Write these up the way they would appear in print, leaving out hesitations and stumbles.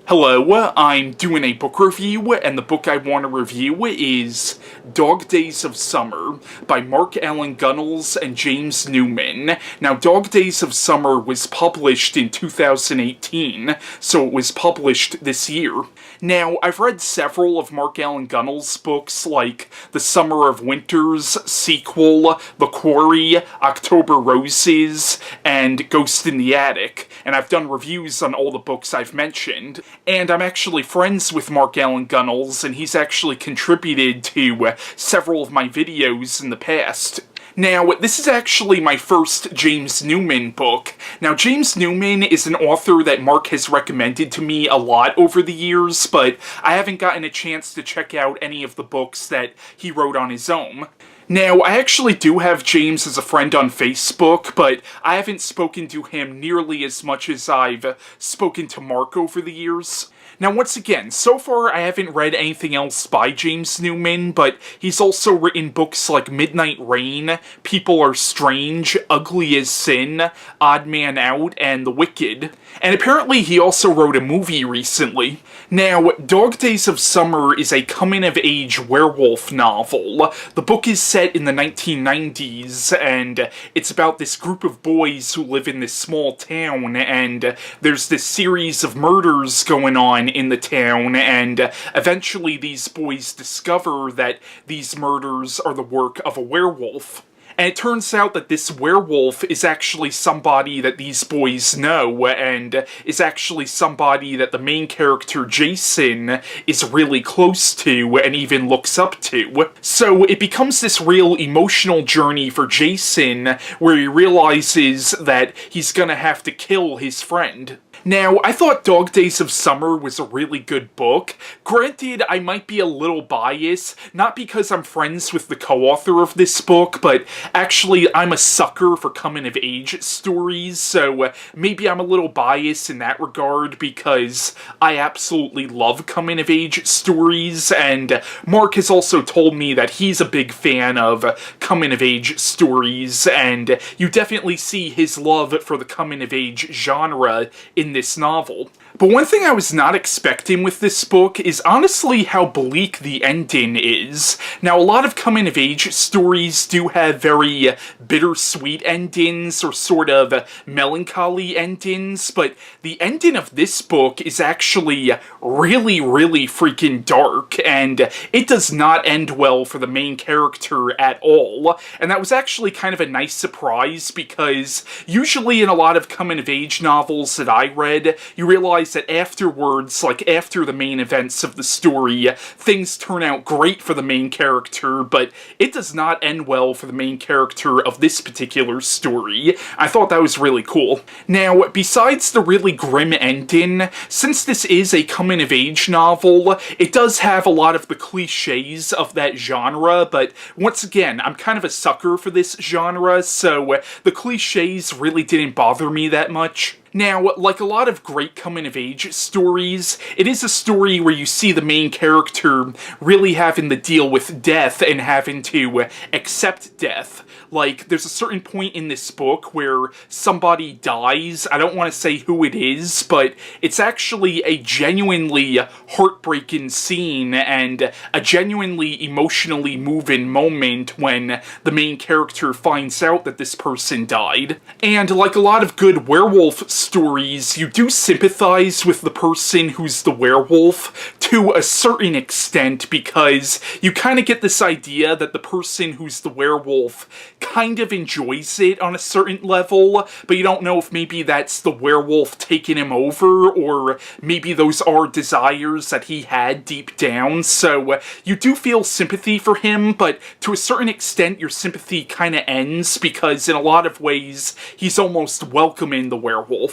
Hello, I'm doing a book review, and the book I want to review is Dog Days of Summer by Allan Gunnells and James Newman. Now, Dog Days of Summer was published in 2018, so it was published this year. Now, I've read several of Allan Gunnells' books, like The Summer of Winters, Sequel, The Quarry, October Roses, and Ghost in the Attic, and I've done reviews on all the books I've mentioned. And I'm actually friends with Allan Gunnells, and he's actually contributed to several of my videos in the past. Now, this is actually my first James Newman book. Now, James Newman is an author that Mark has recommended to me a lot over the years, but I haven't gotten a chance to check out any of the books that he wrote on his own. Now, I actually do have James as a friend on Facebook, but I haven't spoken to him nearly as much as I've spoken to Mark over the years. Now, once again, so far I haven't read anything else by James Newman, but he's also written books like Midnight Rain, People Are Strange, Ugly as Sin, Odd Man Out, and The Wicked. And apparently he also wrote a movie recently. Now, Dog Days of Summer is a coming-of-age werewolf novel. The book is set in the 1990s, and it's about this group of boys who live in this small town, and there's this series of murders going on in the town, and eventually these boys discover that these murders are the work of a werewolf. And it turns out that this werewolf is actually somebody that these boys know, and is actually somebody that the main character, Jason, is really close to and even looks up to. So it becomes this real emotional journey for Jason, where he realizes that he's gonna have to kill his friend. Now, I thought Dog Days of Summer was a really good book. Granted, I might be a little biased, not because I'm friends with the co-author of this book, but actually I'm a sucker for coming-of-age stories, so maybe I'm a little biased in that regard because I absolutely love coming-of-age stories, and Mark has also told me that he's a big fan of coming-of-age stories, and you definitely see his love for the coming-of-age genre in this novel. But one thing I was not expecting with this book is honestly how bleak the ending is. Now, a lot of coming-of-age stories do have very bittersweet endings or sort of melancholy endings, but the ending of this book is actually really, really freaking dark, and it does not end well for the main character at all. And that was actually kind of a nice surprise, because usually in a lot of coming-of-age novels that I read, you realize that afterwards, like after the main events of the story, things turn out great for the main character, but it does not end well for the main character of this particular story. I thought that was really cool. Now, besides the really grim ending, since this is a coming-of-age novel, it does have a lot of the cliches of that genre, but once again, I'm kind of a sucker for this genre, so the cliches really didn't bother me that much. Now, like a lot of great coming-of-age stories, it is a story where you see the main character really having to deal with death and having to accept death. Like, there's a certain point in this book where somebody dies. I don't want to say who it is, but it's actually a genuinely heartbreaking scene and a genuinely emotionally moving moment when the main character finds out that this person died. And like a lot of good werewolf stories, you do sympathize with the person who's the werewolf to a certain extent, because you kind of get this idea that the person who's the werewolf kind of enjoys it on a certain level, but you don't know if maybe that's the werewolf taking him over, or maybe those are desires that he had deep down, so you do feel sympathy for him, but to a certain extent your sympathy kind of ends, because in a lot of ways he's almost welcoming the werewolf.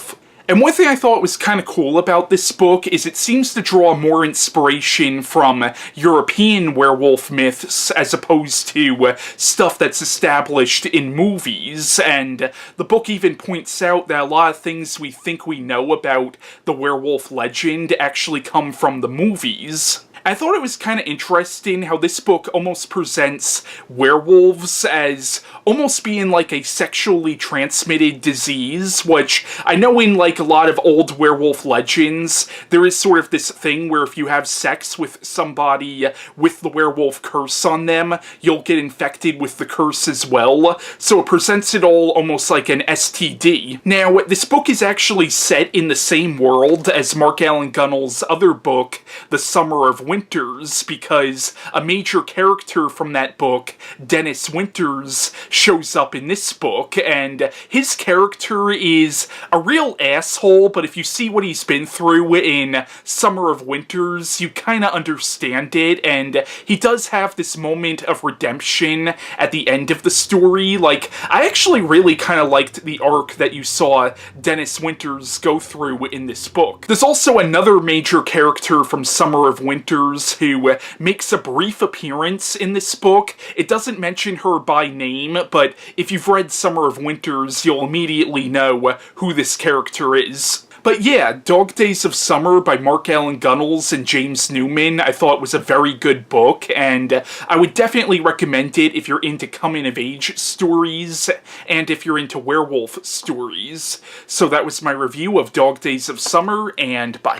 And one thing I thought was kind of cool about this book is it seems to draw more inspiration from European werewolf myths as opposed to stuff that's established in movies, and the book even points out that a lot of things we think we know about the werewolf legend actually come from the movies. I thought it was kind of interesting how this book almost presents werewolves as almost being like a sexually transmitted disease, which I know in like like a lot of old werewolf legends, there is sort of this thing where if you have sex with somebody with the werewolf curse on them, you'll get infected with the curse as well. So it presents it all almost like an STD. Now, this book is actually set in the same world as Mark Allan Gunnells' other book, The Summer of Winters, because a major character from that book, Dennis Winters, shows up in this book, and his character is a real asshole, but if you see what he's been through in Summer of Winters, you kinda understand it, and he does have this moment of redemption at the end of the story. Like, I actually really kinda liked the arc that you saw Dennis Winters go through in this book. There's also another major character from Summer of Winters who makes a brief appearance in this book. It doesn't mention her by name, but if you've read Summer of Winters, you'll immediately know who this character is. But yeah, Dog Days of Summer by Mark Allan Gunnells and James Newman I thought was a very good book, and I would definitely recommend it if you're into coming-of-age stories, and if you're into werewolf stories. So that was my review of Dog Days of Summer, and bye.